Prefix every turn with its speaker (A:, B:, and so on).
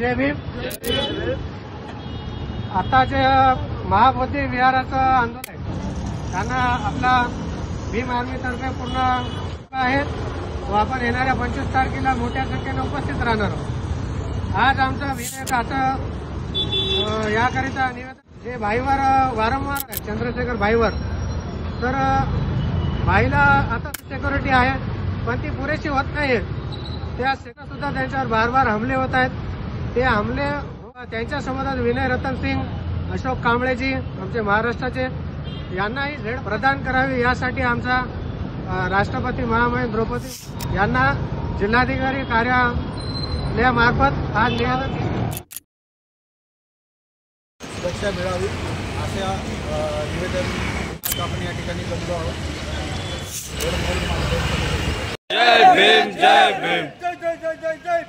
A: जय भीम। आता जे महाबोधी विहाराचं आंदोलन आहे त्यांना आपला भीम आर्मीतर्फे पूर्ण आहे व आपण येणाऱ्या 25 तारखेला मोठ्या संख्येने उपस्थित राहणार आहोत। आज आमचा विषय आता याकरिता निवेदन जे भाईवर वारंवार आहे चंद्रशेखर भाईवर, तर भाईला आता सिक्युरिटी आहे पण ती पुरेशी होत नाही। त्या सुद्धा त्यांच्यावर बार हमले होत आहेत। ते हमले त्यांच्या समोरात विनय रतन सिंग, अशोक कांबळेजी आमचे महाराष्ट्राचे यांनाही झेड प्रदान करावी यासाठी आमचा राष्ट्रपती महामहिम द्रौपदी यांना जिल्हाधिकारी कार्यालयामार्फत आज निवेदन
B: सुरक्षा मिळावी अशा निवेदन आपण या ठिकाणी करतो आहोत। जय भीम, जय भीम, जय जय जय जय जय।